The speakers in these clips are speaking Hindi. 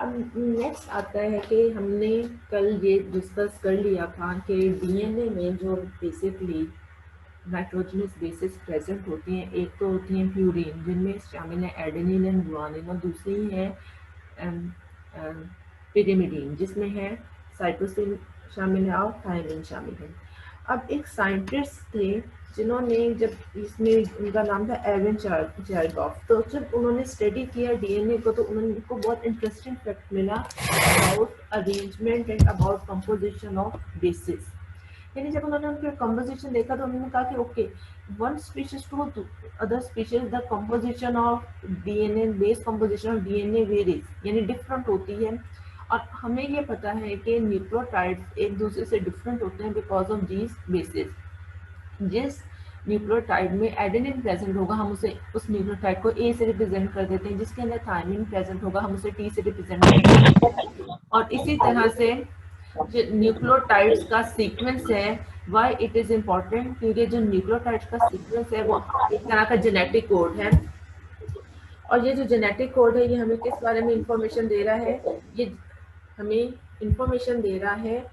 अब नेक्स्ट आता है कि हमने कल ये डिस्कस कर लिया था कि डीएनए में जो बेसिकली नाइट्रोजनस बेसिस प्रेजेंट होती हैं, एक तो होती हैं प्यूरिन जिनमें शामिल है एडेनिन एंड गुआनिन, और दूसरी है पिरिमिडीन जिसमें है साइटोसिन शामिल है और थायमिन शामिल है। अब एक साइंटिस्ट थे जिन्होंने, जब इसमें उनका नाम था एवन चारकॉफ, तो जब उन्होंने स्टडी किया डीएनए को तो उनको बहुत इंटरेस्टिंग फैक्ट मिला about arrangement and about composition of basis. यानी जब उन्होंने उनके कंपोजिशन देखा तो उन्होंने कहा कि okay, one species to other species the composition of DNA, base composition of DNA varies, यानी डिफरेंट होती है। और हमें ये पता है कि न्यूक्लियोटाइड्स एक दूसरे से डिफरेंट होते हैं बिकॉज ऑफ दीज बेसिस। जिस न्यूक्लियोटाइड में एडेनिन प्रेजेंट होगा हम उसे उस न्यूक्लियोटाइड को ए से रिप्रेजेंट कर देते हैं, जिसके अंदर थायमिन प्रेजेंट होगा हम उसे टी से रिप्रेजेंट कर देते हैं। और इसी तरह से जो न्यूक्लियोटाइड्स का सीक्वेंस है, वाई इट इज इम्पोर्टेंट, क्योंकि जो न्यूक्लियोटाइड्स का सीक्वेंस है वो एक तरह का जेनेटिक कोड है। और ये जो जेनेटिक कोड है ये हमें किस बारे में इंफॉर्मेशन दे रहा है? ये हमें इंफॉर्मेशन दे रहा है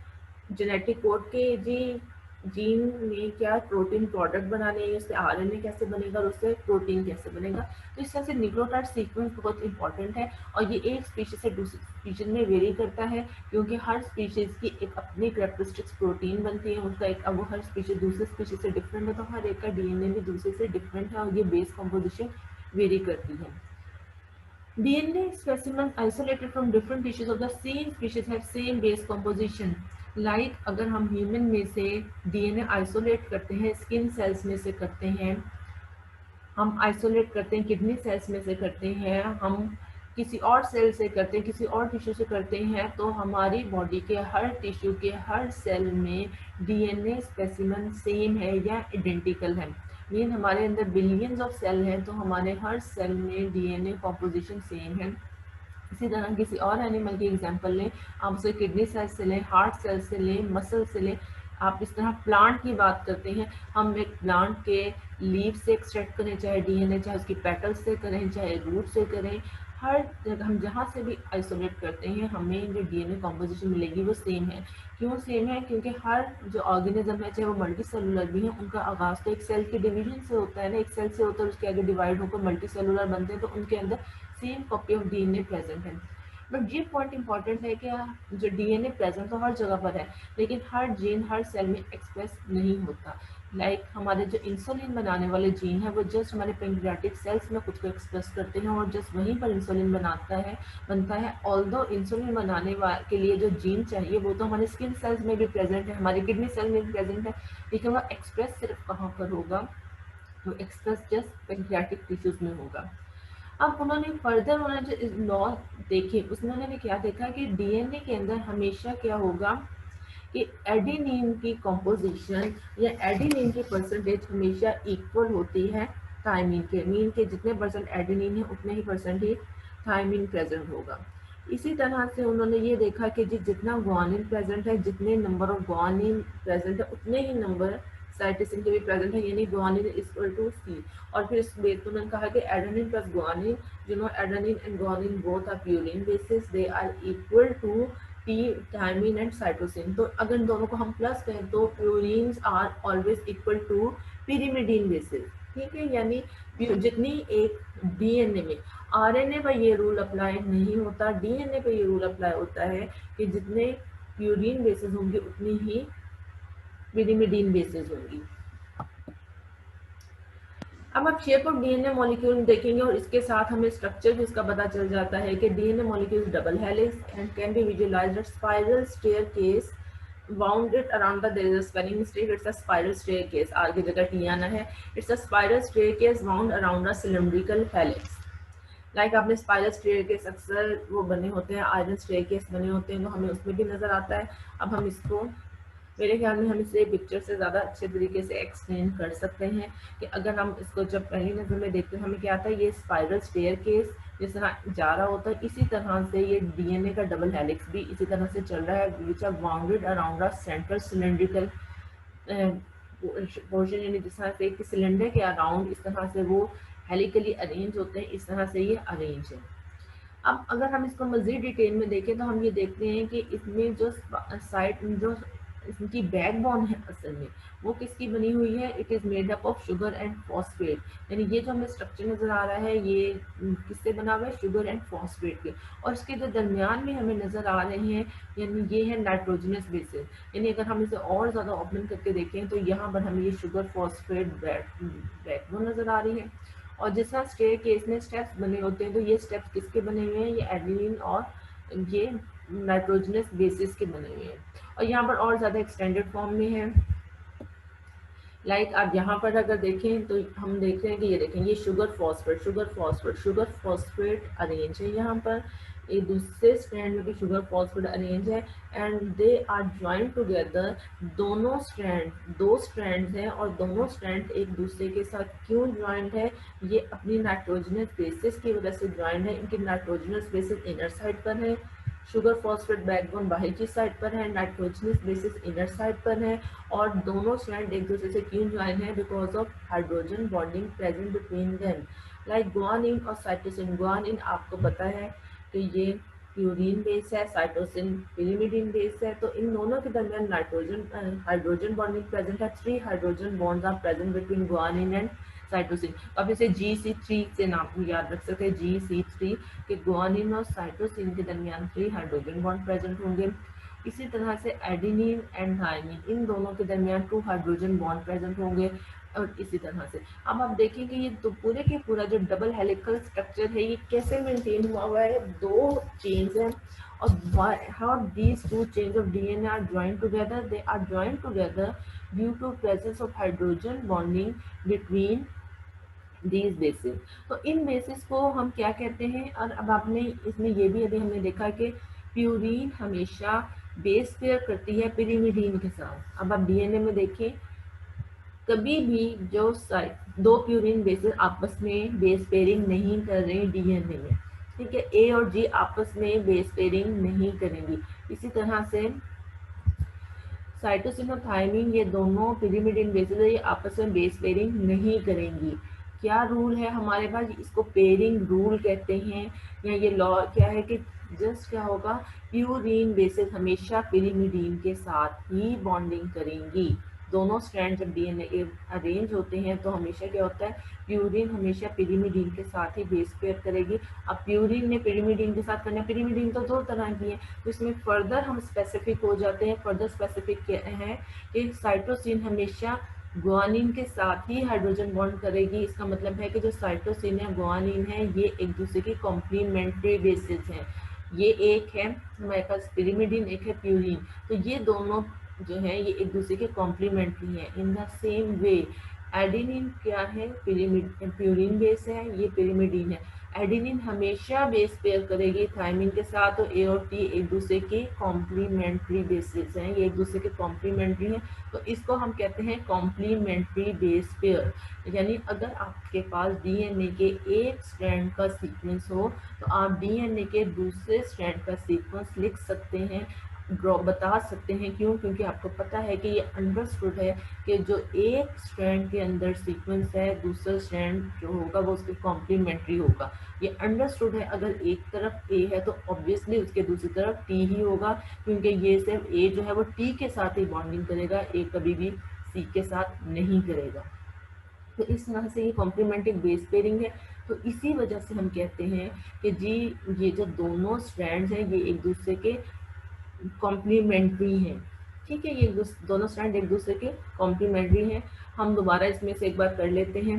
जेनेटिक कोड के जी जीन में क्या प्रोटीन प्रोडक्ट बनाने हैं, उससे आरएनए कैसे बनेगा और उससे प्रोटीन कैसे बनेगा। तो इस तरह से न्यूक्लियोटाइड सीक्वेंस बहुत इंपॉर्टेंट है और ये एक स्पीशीज से दूसरी स्पीशीज में वेरी करता है, क्योंकि हर स्पीशीज की एक अपनी कैरेक्टरिस्टिक्स प्रोटीन बनती है उनका एक, अब वो हर स्पीशीज दूसरे स्पीशीज से डिफरेंट है तो हर एक का डीएनए भी दूसरे से डिफरेंट है और ये बेस कंपोजिशन वेरी करती है। DNA specimens isolated from different tissues of the same species have same base composition. Like अगर हम ह्यूमन में से DNA आइसोलेट करते हैं, स्किन सेल्स में से करते हैं, हम आइसोलेट करते हैं किडनी सेल्स में से करते हैं, हम किसी और सेल से करते हैं, किसी और टिश्यू से करते हैं, तो हमारी बॉडी के हर टिश्यू के हर सेल में डीएनए स्पेसिमेन सेम है या आइडेंटिकल है। मीन हमारे अंदर बिलियंस ऑफ सेल हैं तो हमारे हर सेल में डीएनए कॉम्पोजिशन सेम है। इसी तरह किसी और एनिमल की एग्जांपल लें, आप उसे किडनी सेल से लें, हार्ट सेल से लें, मसल से लें। आप इस तरह प्लांट की बात करते हैं, हम एक प्लांट के लीव से एक्सट्रैक्ट करें चाहे डीएनए, चाहे उसकी पेटल्स से करें चाहे रूट से करें, हर जगह हम जहाँ से भी आइसोलेट करते हैं हमें जो डीएनए कॉम्पोजिशन मिलेगी वो सेम है। क्यों सेम है? क्योंकि हर जो ऑर्गेनिज्म है चाहे वो मल्टी सेलुलर भी है, उनका आगाज़ तो एक सेल के डिवीजन से होता है ना, एक सेल से होता है, उसके आगे डिवाइड होकर मल्टी सेलुलर बनते हैं, तो उनके अंदर same copy of DNA present है। बट ये पॉइंट इंपॉर्टेंट है कि जो डीएनए प्रेजेंट तो हर जगह पर है, लेकिन हर जीन हर सेल में एक्सप्रेस नहीं होता। लाइक हमारे जो इंसुलिन बनाने वाले जीन है वो जस्ट हमारे पेंक्रियाटिक सेल्स में खुद को एक्सप्रेस करते हैं और जस्ट वहीं पर इंसुलिन बनता है। ऑल्दो इंसुलिन बनाने के लिए जो जीन चाहिए वो तो हमारे स्किन सेल्स में भी प्रेजेंट है, हमारी किडनी सेल में भी प्रेजेंट है, लेकिन वो एक्सप्रेस सिर्फ कहाँ पर होगा? तो एक्सप्रेस जस्ट पेंक्रियाटिक टिश्यूज में होगा। अब उन्होंने फर्दर उन्होंने जो लॉ देखे उसमें उन्होंने क्या देखा कि डीएनए के अंदर हमेशा क्या होगा कि एडेनिन की कंपोजिशन या एडेनिन की परसेंटेज हमेशा इक्वल होती है थायमिन के। मीन के जितने परसेंट एडेनिन है उतने ही परसेंट ही थायमिन प्रेजेंट होगा। इसी तरह से उन्होंने ये देखा कि जितना गुआनिन प्रेजेंट है, जितने नंबर ऑफ गुआनिन प्रेजेंट है उतने ही नंबर साइटोसिन के भी प्रेजेंट है, यानी guanine is equal to C. और फिर इस बेस पर उन्होंने कहा कि adenine plus guanine, you know adenine and guanine both are purine bases, they are equal to T thymine and cytosine. तो अगर इन दोनों को हम प्लस करें तो purines are always equal to pyrimidine bases. ठीक है, यानी जितनी एक डीएनए में, आरएनए पर ये रूल अप्लाई नहीं होता, डीएनए पर ये रूल अप्लाई होता है कि जितने प्यूरिन बेसिस होंगे उतनी ही पिरिमिडीन बेसिस होंगी। अब आप शेप ऑफ डीएनए मॉलिक्यूल देखेंगे और इसके साथ हमें स्ट्रक्चर भी इसका पता चल जाता है कि DNA molecule double helix and can be visualized as spiral staircase bounded around the there is a spelling mistake, it's a spiral staircase, R की जगह टी आना है, it's a spiral staircase bound around a cylindrical helix. Like आपने स्पाइरल स्टेयरकेस अक्सर वो बने होते हैं, आयरन स्टेयरकेस बने होते हैं, तो हमें उसमें भी नजर आता है। अब हम इसको, मेरे ख्याल में हम इसे पिक्चर से ज़्यादा अच्छे तरीके से एक्सप्लेन कर सकते हैं कि अगर हम इसको जब पहली नज़र में देखते हैं हमें क्या आता है, ये स्पाइरल स्टेयरकेस जिस तरह जा रहा होता है, इसी तरह से ये डीएनए का डबल हेलिक्स भी इसी तरह से चल रहा है, which are bounded around a central cylindrical portion, यानी जिस तरह से एक सिलेंडर के अराउंड इस तरह से वो हेलिकली अरेंज होते हैं, इस तरह से ये अरेंज है। अब अगर हम इसको मज़ीद डिटेल में देखें तो हम ये देखते हैं कि इसमें जो साइड जो इसकी बैकबोन है असल में वो किसकी बनी हुई है, it is made up of sugar and phosphate. यानी ये जो हमें स्ट्रक्चर नज़र आ रहा है ये किससे बना हुआ है, शुगर एंड फॉस्फेट के। और इसके जो दरमियान में हमें नज़र आ रहे हैं यानी ये है नाइट्रोजनस बेसिस। यानी अगर हम इसे और ज़्यादा ओपन करके देखें तो यहाँ पर हमें ये शुगर फॉस्फेट बैकबोन नज़र आ रही है। और जिस तरह स्टेयर केस में स्टेप्स बने होते हैं तो ये स्टेप्स किसके बने हुए हैं, ये एडेनिन और ये नाइट्रोजनस बेसिस के बने हुए हैं। और यहाँ पर और ज़्यादा एक्सटेंडेड फॉर्म में है। आप यहाँ पर अगर देखें तो हम देख रहे हैं कि ये देखें ये शुगर फॉस्फेट अरेंज है। यहाँ पर एक दूसरे स्ट्रैंड में भी शुगर फॉस्फेट अरेंज है and they are joint together. दोनों स्ट्रैंड, दो स्ट्रैंड्स हैं और दोनों स्ट्रैंड एक दूसरे के साथ क्यों ज्वाइंट है, ये अपनी नाइट्रोजनस बेसिस की वजह से ज्वाइंट है। इनकी नाइट्रोजनस बेसिस इनर साइड पर है, शुगर फॉस्फेट बैकबोन बाहर की साइड पर है, नाइट्रोजनस बेसिस इनर साइड पर है। और दोनों स्ट्रैंड एक दूसरे से क्यों ज्वाइन है, because of hydrogen bonding present between them. Like guanine और साइटोसिन। गुआनिन आपको पता है कि ये प्यूरिन बेस है, साइटोसिन पिरिमिडीन बेस है। तो इन दोनों के दरमियान नाइट्रोजन हाइड्रोजन बॉन्डिंग प्रेजेंट है। 3 hydrogen bonds are present between guanine and cytosine. अब इसे GC3 से नाम याद रख सकते हैं, GC3 के गुआनिन और साइटोसिन के दरमियान 3 हाइड्रोजन बॉन्ड प्रेजेंट होंगे। इसी तरह से एडेनिन एंड थायमिन, इन दोनों के दरमियान 2 हाइड्रोजन बॉन्ड प्रेजेंट होंगे। और इसी तरह से अब आप देखें कि ये तो पूरे के पूरा जो डबल हेलिकल स्ट्रक्चर है ये कैसे मेंटेन हुआ है, 2 चेन्स हैं। और how these 2 chains of DNA are joined together, they are joined together due to presence of hydrogen bonding between these bases। तो इन बेसिस को हम क्या कहते हैं। और अब आपने इसमें ये भी अभी हमने देखा कि प्यूरीन हमेशा बेस पेयर करती है पिरिमिडीन के साथ। अब आप डीएनए में देखें कभी भी जो दो प्यूरिन बेसिस आपस में बेस पेयरिंग नहीं कर रहे डीएनए में, ठीक है, ए और जी आपस में बेस पेयरिंग नहीं करेंगी। इसी तरह से साइटोसिन और थायमिन ये दोनों पिरिमिडीन बेसिस ये आपस में बेस पेयरिंग नहीं करेंगी। क्या रूल है हमारे पास, इसको पेयरिंग रूल कहते हैं। या ये लॉ क्या है कि जस्ट क्या होगा, प्यूरिन बेसिस हमेशा पिरिमिडीन के साथ ही बॉन्डिंग करेंगी। दोनों स्ट्रैंड जब डीएनए अरेंज होते हैं तो हमेशा क्या होता है, प्यूरिन हमेशा पिरिमिडीन के साथ ही बेस पेयर करेगी। अब प्यूरिन ने पिरिमिडीन के साथ करना है, पिरिमिडीन तो 2 तरह की है, तो इसमें फर्दर हम स्पेसिफिक हो जाते हैं। फर्दर स्पेसिफिक क्या है कि साइटोसिन हमेशा गुआनिन के साथ ही हाइड्रोजन बॉन्ड करेगी। इसका मतलब है कि जो साइटोसिन है गुआनिन है ये एक दूसरे की कॉम्प्लीमेंट्री बेसिस हैं। ये एक है हमारे पास पिरिमिडीन, एक है प्यूरिन, तो ये दोनों जो है ये एक दूसरे के कॉम्प्लीमेंट्री हैं। In the same way adenine क्या है, प्यूरिन बेस है, ये पिरिमिडीन है। एडेनिन हमेशा बेस पेयर करेगी थायमिन के साथ, और ए और टी एक दूसरे के कॉम्प्लीमेंट्री बेसिस हैं, ये एक दूसरे के कॉम्प्लीमेंट्री हैं। तो इसको हम कहते हैं कॉम्प्लीमेंट्री बेस पेयर। यानी अगर आपके पास डीएनए के एक स्ट्रैंड का सीक्वेंस हो तो आप डीएनए के दूसरे स्ट्रैंड का सीक्वेंस लिख सकते हैं, ड्रॉ बता सकते हैं। क्यों, क्योंकि आपको पता है कि ये अंडरस्टूड है कि जो एक स्ट्रैंड के अंदर सीक्वेंस है दूसरा स्ट्रैंड जो होगा वो उसके कॉम्प्लीमेंट्री होगा। ये अंडरस्टूड है। अगर एक तरफ ए है तो ऑब्वियसली उसके दूसरी तरफ टी ही होगा, क्योंकि ये सिर्फ ए जो है वो टी के साथ ही बॉन्डिंग करेगा, ए कभी भी सी के साथ नहीं करेगा। तो इस तरह से ये कॉम्प्लीमेंट्री बेस पेयरिंग है। तो इसी वजह से हम कहते हैं कि जी ये जो दोनों स्ट्रैंड्स हैं ये एक दूसरे के कॉम्प्लीमेंट्री हैं, ठीक है, ये दोनों स्ट्रैंड एक दूसरे के कॉम्प्लीमेंट्री हैं। हम दोबारा इसमें से एक बार कर लेते हैं।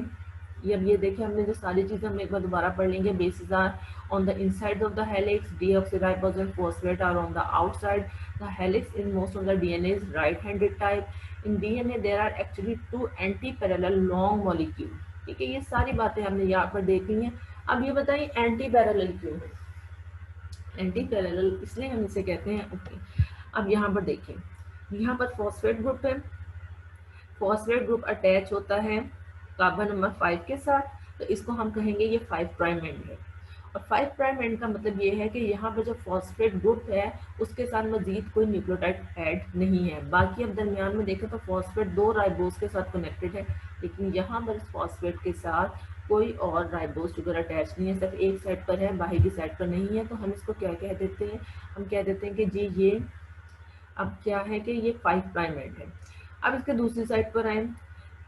ये अब ये देखें हमने जो सारी चीज़ें हम एक बार दोबारा पढ़ लेंगे। Bases are on the inside of the helix, deoxyribose phosphate are on the outside the helix. In most of the DNA is right handed type. In DNA there are actually 2 anti parallel long molecule, ठीक है, ये सारी बातें हमने यहाँ पर देख ली हैं। अब ये बताइए एंटी पैरेलल क्यों है। एंटी पैरेलल इसलिए हम इसे कहते हैं। ओके, अब यहाँ पर देखें, यहाँ पर फॉस्फेट ग्रुप है, फॉस्फेट ग्रुप अटैच होता है कार्बन नंबर 5 के साथ, तो इसको हम कहेंगे ये 5 प्राइम एंड है। और 5 प्राइम एंड का मतलब ये है कि यहाँ पर जो फॉस्फेट ग्रुप है उसके साथ मजीद कोई न्यूक्लियोटाइड ऐड नहीं है। बाकी अब दरमियान में देखें तो फॉस्फेट 2 राइबोस के साथ कनेक्टेड है, लेकिन यहाँ पर इस फॉस्फेट के साथ कोई और राइबोस शुगर अटैच नहीं है, सिर्फ एक साइड पर है, बाहर की साइड पर नहीं है। तो हम इसको क्या कह देते हैं, हम कह देते हैं कि जी ये अब क्या है कि ये 5 प्राइम एंड है। अब इसके दूसरी साइड पर आए,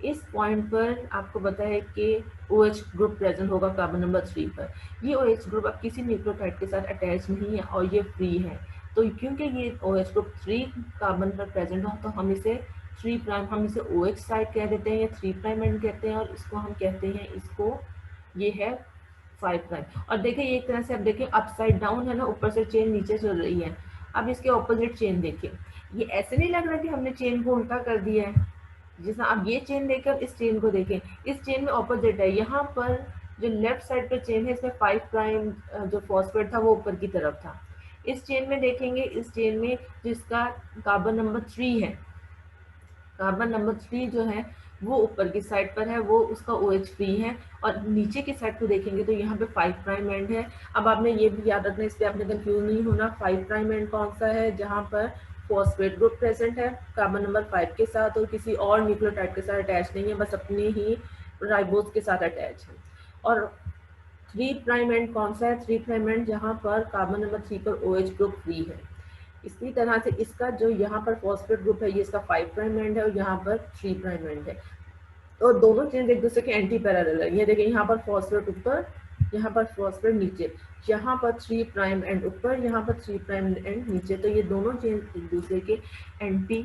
इस पॉइंट पर आपको पता है कि OH ग्रुप प्रेजेंट होगा कार्बन नंबर 3 पर। ये OH ग्रुप अब किसी न्यूक्लियोटाइड के साथ अटैच नहीं है और ये फ्री है। तो क्योंकि ये OH ग्रुप 3 कार्बन पर प्रेजेंट हो तो हम इसे 3 प्राइम, हम इसे OH साइड कह देते हैं या 3 प्राइम एंड कहते हैं, और इसको हम कहते हैं, इसको ये है 5 प्राइम। और देखिए एक तरह से अब देखिए अपसाइड डाउन है ना, ऊपर से चेन नीचे चल रही है। अब इसके ऑपोजिट चेन देखिए, ये ऐसे नहीं लग रहा कि हमने चेन को उल्टा कर दिया है। जैसा आप ये चेन देखें, इस चेन को देखें, इस चेन में ऑपोजिट है। यहाँ पर जो लेफ्ट साइड पर चेन है इसमें 5 प्राइम जो फॉस्फेट था वो ऊपर की तरफ था। इस चेन में देखेंगे, इस चेन में जिसका कार्बन नंबर 3 है, कार्बन नंबर 3 जो है वो ऊपर की साइड पर है, वो उसका OH फ्री है। और नीचे की साइड को देखेंगे तो यहाँ पे 5 प्राइम एंड है। अब आपने ये भी याद रखना, इस पर आपने कंफ्यूज नहीं होना। 5 प्राइम एंड कौन सा है, जहाँ पर फॉस्फेट ग्रुप प्रेजेंट है कार्बन नंबर 5 के साथ और किसी और न्यूक्लियोटाइड के साथ अटैच नहीं है, बस अपने ही राइबोस के साथ अटैच है। और 3 प्राइम एंड कौन सा है, 3 प्राइम एंड जहाँ पर कार्बन नंबर 3 पर OH ग्रुप फ्री है। इसी तरह से इसका जो यहाँ पर फॉस्फेट ग्रुप है ये इसका 5 प्राइम एंड है और यहाँ पर 3 प्राइम एंड है। और दोनों चेन एक दूसरे के एंटी पैरेलल है। ये देखिए यहाँ पर फॉस्फेट ऊपर, यहाँ पर फॉस्फेट नीचे, यहाँ पर 3 प्राइम एंड ऊपर, यहाँ पर 3 प्राइम एंड नीचे। तो ये दोनों चेन एक दूसरे के एंटी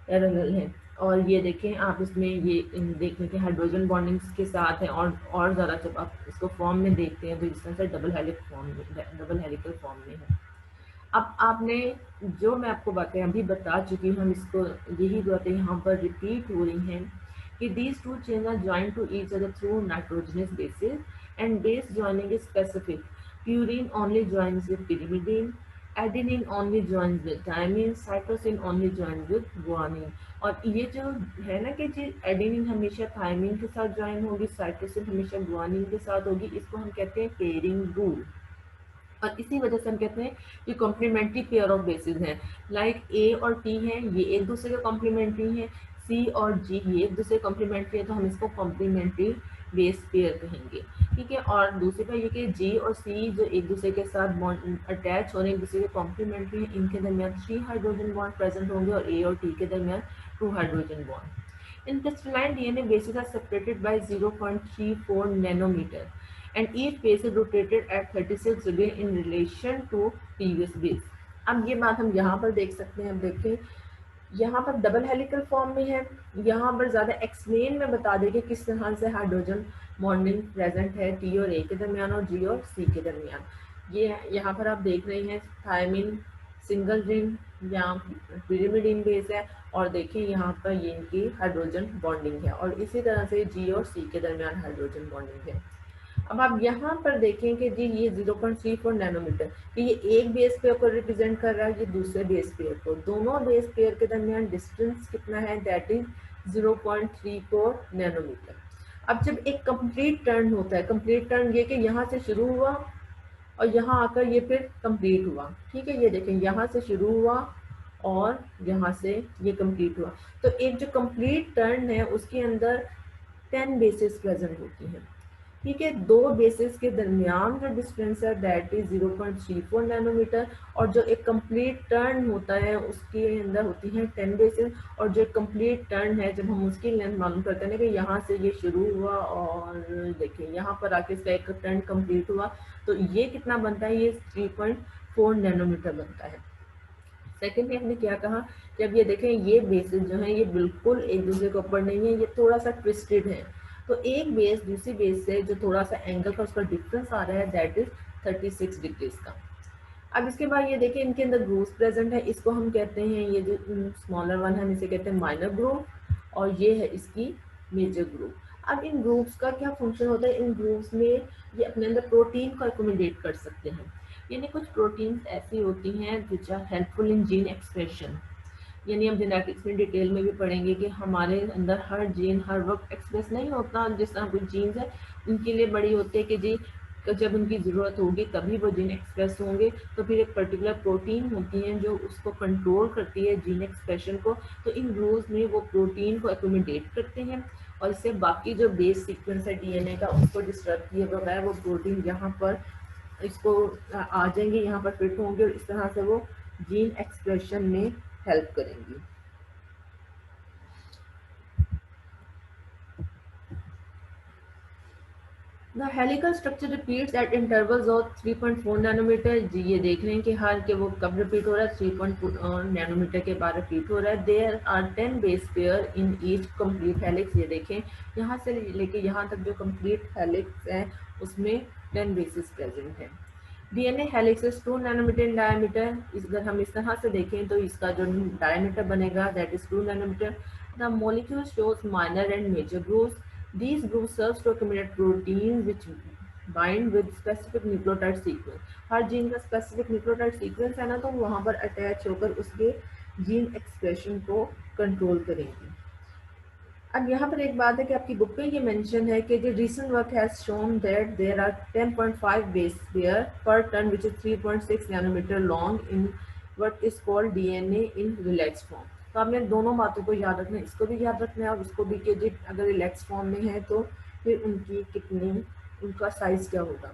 पैरेलल है। और ये देखें आप इसमें ये देखने के हाइड्रोजन बॉन्डिंग्स के साथ है। और ज़्यादा जब आप इसको फॉर्म में देखते हैं तो इस तरह से डबल हेलिकल फॉर्म में है। अब आपने जो मैं आपको बातें अभी बता चुकी हूँ, हम इसको यही बातें यहाँ पर रिपीट हो रही हैं कि these two chains are joined to each other through nitrogenous bases and base joining is specific. Purine only joins with pyrimidine, adenine only joins with thymine, cytosine only joins with guanine. और ये जो है ना कि जी एडेनिन हमेशा थायमिन के साथ ज्वाइन होगी, साइटोसिन हमेशा गुआनिन के साथ होगी, इसको हम कहते हैं पेयरिंग रूल। और इसी वजह से हम कहते हैं ये कॉम्प्लीमेंट्री पेयर ऑफ बेसिस हैं। लाइक A और T हैं, ये एक दूसरे के कॉम्प्लीमेंट्री हैं। C और G ये एक दूसरे कॉम्प्लीमेंट्री है, तो हम इसको कॉम्प्लीमेंट्री बेस पेयर कहेंगे, ठीक है। और दूसरी बात ये कि G और C जो एक दूसरे के साथ बॉन्ड अटैच हो रहे हैं, एक दूसरे के कॉम्प्लीमेंट्री हैं, इनके दरमियान 3 हाइड्रोजन बॉन्ड प्रेजेंट होंगे और A और T के दरमियान 2 hydrogen bond. In crystalline DNA bases are separated by 0.34 nanometer and each base is rotated at 36 degree in relation to previous base। अब ये बात हम यहाँ पर देख सकते हैं। अब देखें यहाँ पर डबल हेलिकल फॉर्म में है, यहाँ पर ज़्यादा एक्सप्लेन में बता देंगे किस तरह से हाइड्रोजन बॉन्डिंग प्रेजेंट है T और A के दरमियान और G और C के दरमियान। ये यहाँ पर आप देख रहे हैं थायमिन सिंगल रिंग या पिरिमिडीन बेस है, और देखें यहाँ पर ये इनकी हाइड्रोजन बॉन्डिंग है, और इसी तरह से G और C के दरमियान हाइड्रोजन बॉन्डिंग है। अब आप यहाँ पर देखें कि जी ये 0.34 नैनोमीटर, ये एक बेस पेयर को रिप्रेजेंट कर रहा है, ये दूसरे बेस पेयर को। दोनों बेस पेयर के दरमियान डिस्टेंस कितना है, दैट इज 0.34 नैनोमीटर। अब जब एक कंप्लीट टर्न होता है, कंप्लीट टर्न ये कि यहाँ से शुरू हुआ और यहाँ आकर ये फिर कंप्लीट हुआ, ठीक है। ये देखें यहाँ से शुरू हुआ और यहाँ से ये कंप्लीट हुआ। तो एक जो कंप्लीट टर्न है उसके अंदर 10 बेसिस प्रेजेंट होती हैं, ठीक है। दो बेसिस के दरमियान जो डिस्टेंस है दैट इज 0.34 नैनोमीटर, और जो एक कंप्लीट टर्न होता है उसके अंदर होती हैं 10 बेसिस, और जो कंप्लीट टर्न है जब हम उसकी लेंथ मालूम करते हैं कि यहाँ से ये शुरू हुआ और देखिए यहाँ पर आके इसका एक टर्न कंप्लीट हुआ, तो ये कितना बनता है, ये 3.4 नैनोमीटर बनता है। सेकेंडली हमने क्या कहा कि अब ये देखें ये बेसिस जो है ये बिल्कुल एक दूसरे के ऊपर नहीं है, ये थोड़ा सा ट्विस्टेड है। तो एक बेस दूसरी बेस से जो थोड़ा सा एंगल का उसका डिफरेंस आ रहा है दैट इज 36 डिग्रीज का। अब इसके बाद ये देखिए इनके अंदर ग्रूव्स प्रेजेंट है, इसको हम कहते हैं, ये जो स्मॉलर वन है हम इसे कहते हैं माइनर ग्रूव, और ये है इसकी मेजर ग्रूव। अब इन ग्रूव्स का क्या फंक्शन होता है, इन ग्रूव्स में ये अपने अंदर प्रोटीन को एकोमोडेट कर सकते हैं। यानी कुछ प्रोटीन्स ऐसी होती हैं which are helpful in gene expression, यानी हम जेनेटिक्स में डिटेल में भी पढ़ेंगे कि हमारे अंदर हर जीन हर वक्त एक्सप्रेस नहीं होता। जिस तरह कुछ जीन्स है उनके लिए बड़ी होती है कि जी जब उनकी ज़रूरत होगी तभी वो जीन एक्सप्रेस होंगे। तो फिर एक पर्टिकुलर प्रोटीन होती है जो उसको कंट्रोल करती है जीन एक्सप्रेशन को, तो इन ग्लूज में वो प्रोटीन को एकोमोडेट करते हैं और इससे बाकी जो बेस सीक्वेंस है डीएनए का उसको डिस्टर्ब किए बगैर वो प्रोटीन यहाँ पर इसको आ जाएंगे, यहाँ पर फिट होंगे और इस तरह से वो जीन एक्सप्रेशन में हेल्प करेंगी। The helical structure repeats at intervals of 3.4 nanometre. जी ये देख रहे हैं कि हर के वो कब रिपीट हो रहा है, 3.4 नैनोमीटर के बाद रिपीट हो रहा है। There are 10 base pair in each complete helix. ये देखें यहाँ से लेके यहाँ तक जो कंप्लीट हेलिक्स है उसमें 10 बेसिस प्रेजेंट है। DNA helix is 2 nanometre in diameter. अगर हम इस तरह से देखें तो इसका जो डायमीटर बनेगा that is 2 nanometre. The molecule shows minor and major grooves. These grooves serves to accumulate proteins which bind with specific nucleotide sequence. Her gene का स्पेसिफिक न्यूक्लियोटाइड सीक्वेंस है ना, तो वहाँ पर अटैच होकर उसके जीन एक्सप्रेशन को कंट्रोल करेंगे। अब यहाँ पर एक बात है कि आपकी बुक पे ये मेंशन है कि the recent work has shown that there are 10.5 base pair per turn which is 3.6 nanometre long in what is called DNA in relax form. तो आपने दोनों बातों को याद रखना है, इसको भी याद रखना है और उसको भी कि अगर रिलैक्स फॉर्म में है तो फिर उनकी कितनी, उनका साइज क्या होगा।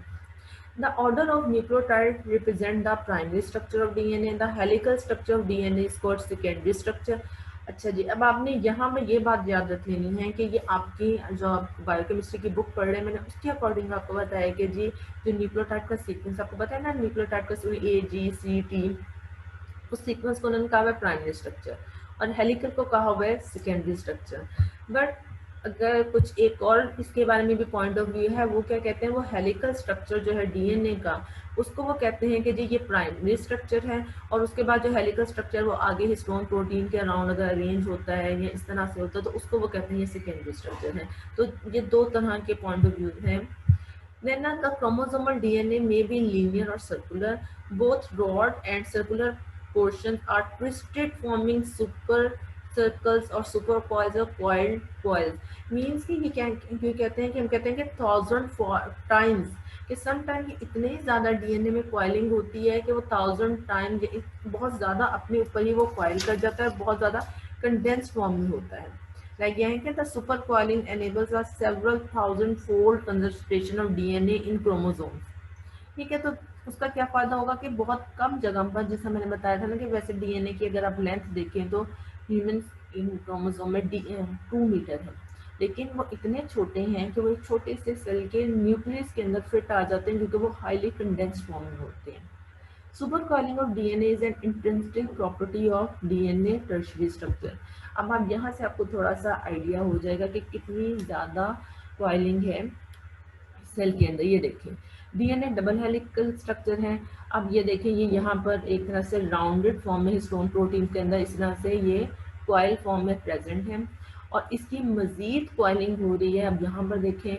The order of nucleotide represent the primary structure of DNA. The helical structure of DNA is called secondary structure. अच्छा जी, अब आपने यहाँ में ये बात याद रख लेनी है कि ये आपकी जो आप बायोकेमिस्ट्री की बुक पढ़ रहे हैं मैंने उसके अकॉर्डिंग आपको बताया कि जी जो न्यूक्लियोटाइड का सीक्वेंस आपको बताया ना, न्यूक्लियोटाइड का AGCT, उस सीक्वेंस को उन्होंने कहा हुआ है प्राइमरी स्ट्रक्चर और हेलिकल को कहा हुआ है सेकेंडरी स्ट्रक्चर। बट अगर कुछ एक और इसके बारे में भी पॉइंट ऑफ व्यू है, वो क्या कहते हैं, वो हेलिकल स्ट्रक्चर जो है डीएनए का उसको वो कहते हैं कि जी ये प्राइमरी स्ट्रक्चर है और उसके बाद जो हेलिकल स्ट्रक्चर वो आगे हिस्टोन प्रोटीन के अराउंड अगर अरेंज होता है या इस तरह से होता है तो उसको वो कहते हैं ये सेकेंडरी स्ट्रक्चर है। तो ये दो तरह के पॉइंट ऑफ व्यू हैं। Then the chromosomal DNA may be linear or circular. Both rod and circular portions are twisted, forming super circles or super coils or coiled coils. Means कि ये क्या क्यों कहते हैं कि हम कहते हैं कि 1000 times कि सम टाइम इतने ज़्यादा डीएनए में कॉइलिंग होती है कि वो 1000 टाइम बहुत ज़्यादा अपने ऊपर ही वो कॉइल कर जाता है, बहुत ज़्यादा कंडेंस फॉर्म में होता है। Like यहाँ the supercoiling enables a several thousand-fold concentration of DNA in chromosomes. ठीक है, तो उसका क्या फायदा होगा कि बहुत कम जगह पर, जैसा मैंने बताया था ना कि वैसे डीएनए की अगर आप लेंथ देखें तो ह्यूमन इन क्रोमोसोम में 2 मीटर है, लेकिन वो इतने छोटे हैं कि वो एक छोटे से सेल के न्यूक्लियस के अंदर फिट आ जाते हैं क्योंकि वो हाईली कंडेंस्ड फॉर्म में होते हैं। Supercoiling of DNA is an intrinsic property of DNA tertiary structure. अब आप यहाँ से आपको थोड़ा सा आइडिया हो जाएगा कि कितनी ज़्यादा कॉइलिंग है सेल के अंदर। ये देखें डीएनए डबल हेलिकल स्ट्रक्चर है। अब ये देखें ये यहाँ पर एक तरह से राउंडेड फॉर्म में हिस्टोन प्रोटीन के अंदर इस तरह से ये कॉइल फॉर्म में प्रेजेंट है और इसकी मज़ीद कॉइलिंग हो रही है। अब यहाँ पर देखें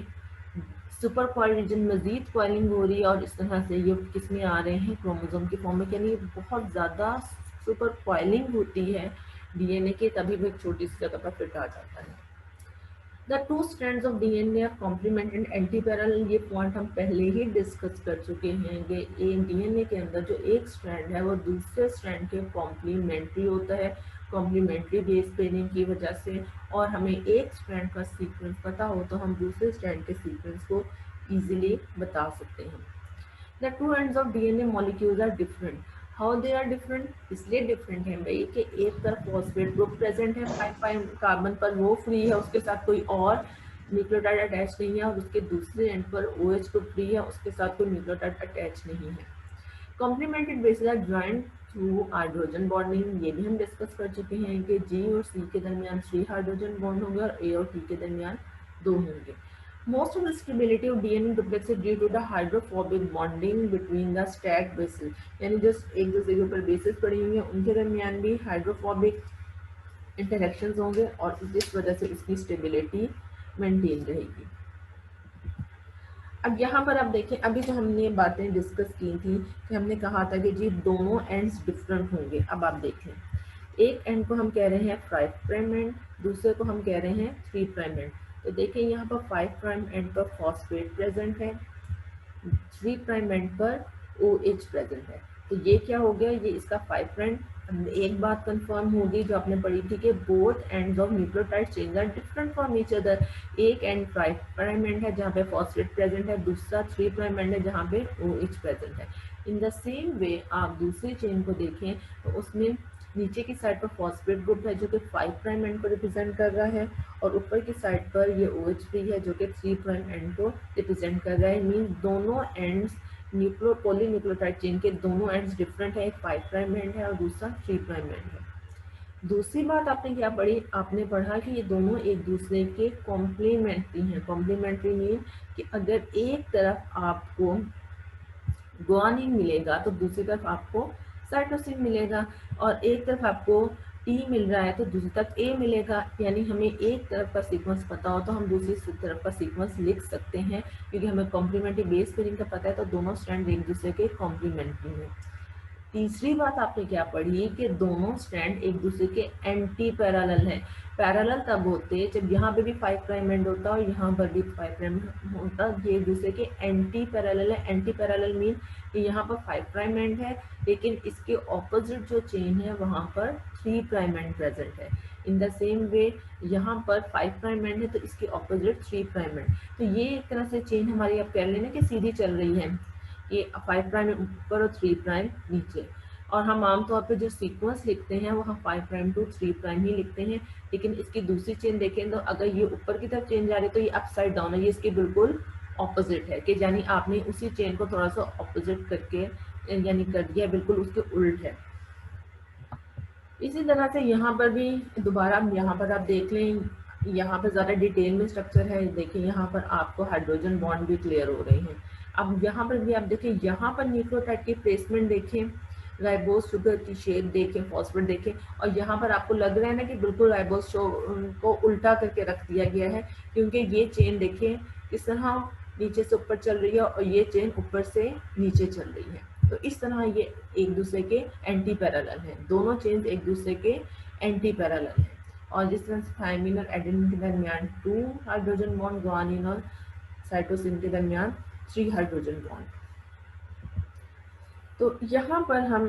सुपर कॉइल रीजन मजीद कॉइलिंग हो रही है और इस तरह से ये किस में आ रहे हैं, क्रोमोसोम की फॉर्म में। यानी बहुत ज़्यादा सुपर कॉइलिंग होती है डीएनए के, तभी वो एक छोटी सी जगह पर फिट आ जाता है। The two strands of DNA are complement and anti parallel. ये पॉइंट हम पहले ही डिस्कस कर चुके हैं कि डीएनए के अंदर जो एक स्ट्रैंड है वो दूसरे स्ट्रैंड के कॉम्प्लीमेंट्री होता है, कॉम्प्लीमेंट्री बेस पेयरिंग की वजह से। और हमें एक स्ट्रैंड का सीक्वेंस पता हो तो हम दूसरे स्ट्रैंड के सीक्वेंस को इजीली बता सकते हैं। The two ends of DNA molecules are different. How they are different, इसलिए डिफरेंट है भाई कि एक तरफ फॉस्फेट ग्रुप प्रेजेंट है 5 कार्बन पर, वो फ्री है, उसके साथ कोई और न्यूक्लियोटाइड अटैच नहीं है, और उसके दूसरे एंड पर OH ग्रुप फ्री है, उसके साथ कोई न्यूक्लियोटाइड अटैच नहीं है। Complemented bases are joint through hydrogen bonding. ये भी हम डिस्कस कर चुके हैं कि G और C के दरमियान 3 हाइड्रोजन बॉन्ड होंगे और A और T के दरमियान 2 होंगे। Most of the stability of DNA duplex is due to the hydrophobic bonding between the stacked bases. यानी जो एक दूसरे के ऊपर बेसिस पड़ी हुई हैं उनके दरमियान भी हाइड्रोफोबिक इंटरेक्शंस होंगे और जिस वजह से इसकी स्टेबिलिटी मेंटेन रहेगी। अब यहाँ पर आप देखें, अभी जो हमने बातें डिस्कस की थी कि हमने कहा था कि जी दोनों एंड्स डिफरेंट होंगे। अब आप देखें एक एंड को हम कह रहे हैं 5 प्राइम एंड, दूसरे को हम कह रहे हैं 3 प्राइम एंड। तो देखिए यहाँ पर 5 प्राइम एंड पर फॉस्फेट प्रेजेंट है 3 प्राइम एंड पर OH प्रेजेंट है। तो ये क्या हो गया, ये इसका 5 प्राइम। एक बात कंफर्म होगी जो आपने पढ़ी थी कि both ends of nucleotide chains are different from each other. एक एंड 5 प्राइम एंड है जहाँ पे फॉस्फेट प्रेजेंट है, दूसरा 3 प्राइम एंड है जहाँ पे OH प्रेजेंट है। इन द सेम वे आप दूसरी चेन को देखें तो उसमें नीचे की साइड पर फॉस्फेट ग्रुप है जो कि 5 प्राइम एंड को रिप्रेजेंट कर रहा है, और ऊपर की साइड पर ये OH फ्री है जो कि 3 प्राइम एंड को रिप्रेजेंट कर रहा है। मीन दोनों एंड्स पॉलीन्यूक्लियोटाइड चेन के दोनों एंड्स डिफरेंट है, एक 5 प्राइम एंड है और दूसरा 3 प्राइम एंड है। दूसरी बात आपने क्या पढ़ी, आपने पढ़ा कि ये दोनों एक दूसरे के कॉम्प्लीमेंट्री हैं। कॉम्प्लीमेंट्री मीन कि अगर एक तरफ आपको गुआनिन मिलेगा तो दूसरी तरफ आपको साइटोसिन मिलेगा, और एक तरफ आपको टी मिल रहा है तो दूसरी तरफ ए मिलेगा। यानी हमें एक तरफ का सीक्वेंस पता हो तो हम दूसरी तरफ का सीक्वेंस लिख सकते हैं, क्योंकि हमें कॉम्प्लीमेंट्री बेस पेयरिंग का पता है तो दोनों स्ट्रैंड एक दूसरे के कॉम्प्लीमेंट्री हैं। तीसरी बात आपने क्या पढ़ी कि दोनों स्ट्रैंड एक दूसरे के एंटी पैरेलल हैं। पैरेलल तब होते जब यहाँ पे भी 5 प्राइम एंड होता और यहाँ पर भी 5 प्राइम होता, ये एक दूसरे के एंटी पैरेलल है। एंटी पैरेलल मीन कि यहाँ पर 5 प्राइम एंड है लेकिन इसके ऑपोजिट जो चेन है वहाँ पर 3 प्राइम एंड प्रेजेंट है। इन द सेम वे यहाँ पर 5 प्राइम एंड है तो इसके ऑपोजिट 3 प्राइम एंड। तो ये एक तरह से चेन हमारी आप कह लेना कि सीधी चल रही है, ये 5 प्राइम ऊपर और 3 प्राइम नीचे। और हम आमतौर पे जो सीक्वेंस लिखते हैं वो हम 5 प्राइम टू 3 प्राइम ही लिखते हैं, लेकिन इसकी दूसरी चेन देखें तो अगर ये ऊपर की तरफ चेन जा रही है तो ये अपसाइड डाउन है, ये इसके बिल्कुल ऑपोजिट है, कि यानी आपने उसी चेन को थोड़ा सा ऑपोजिट करके यानी कर दिया, बिल्कुल उसके उल्ट है। इसी तरह से यहाँ पर भी दोबारा यहाँ पर आप देख लें, यहाँ पर ज़्यादा डिटेल में स्ट्रक्चर है। देखिए यहाँ पर आपको हाइड्रोजन बॉन्ड भी क्लियर हो रहे हैं। अब यहाँ पर भी आप देखें, यहाँ पर न्यूक्लियोटाइड की प्लेसमेंट देखें, राइबोज शुगर की शेप देखें, फॉस्फेट देखें, और यहाँ पर आपको लग रहा है ना कि बिल्कुल राइबोज को उल्टा करके रख दिया गया है, क्योंकि ये चेन देखें किस तरह नीचे से ऊपर चल रही है और ये चेन ऊपर से नीचे चल रही है। तो इस तरह ये एक दूसरे के एंटी पैरेलल हैं, दोनों चेन्स एक दूसरे के एंटी पैरेलल हैं। और जिस तरह से थायमिन और एडेनिन के दरमियान 2 हाइड्रोजन बॉन्ड, गुआनिन और साइटोसिन के दरमियान 3 हाइड्रोजन बॉन्ड। तो यहाँ पर हम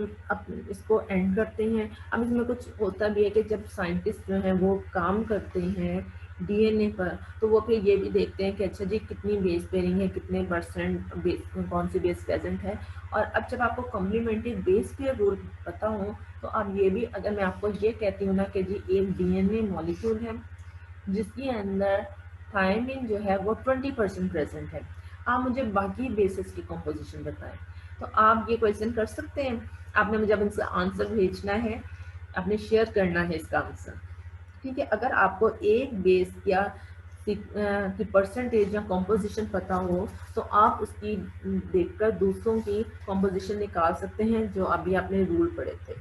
इसको एंड करते हैं। अब इसमें कुछ होता भी है कि जब साइंटिस्ट जो हैं वो काम करते हैं DNA पर, तो वो फिर ये भी देखते हैं कि अच्छा जी कितनी बेस पेयरिंग है, कितने परसेंट बेस, कौन सी बेस प्रेजेंट है। और अब जब आपको कॉम्प्लीमेंट्री बेस पेयर रूल पता हो तो आप ये भी, अगर मैं आपको ये कहती हूँ ना कि जी एक DNA मॉलिक्यूल है जिसके अंदर थायमिन जो है वो 20% प्रेजेंट है, आप मुझे बाकी बेसिस की कॉम्पोजिशन बताएं। तो आप ये क्वेश्चन कर सकते हैं, आपने मुझे अब इसका आंसर भेजना है, आपने शेयर करना है इसका आंसर। ठीक है, अगर आपको एक बेस या की परसेंटेज या कॉम्पोजिशन पता हो तो आप उसकी देखकर दूसरों की कॉम्पोजिशन निकाल सकते हैं, जो अभी आपने रूल पढ़े थे।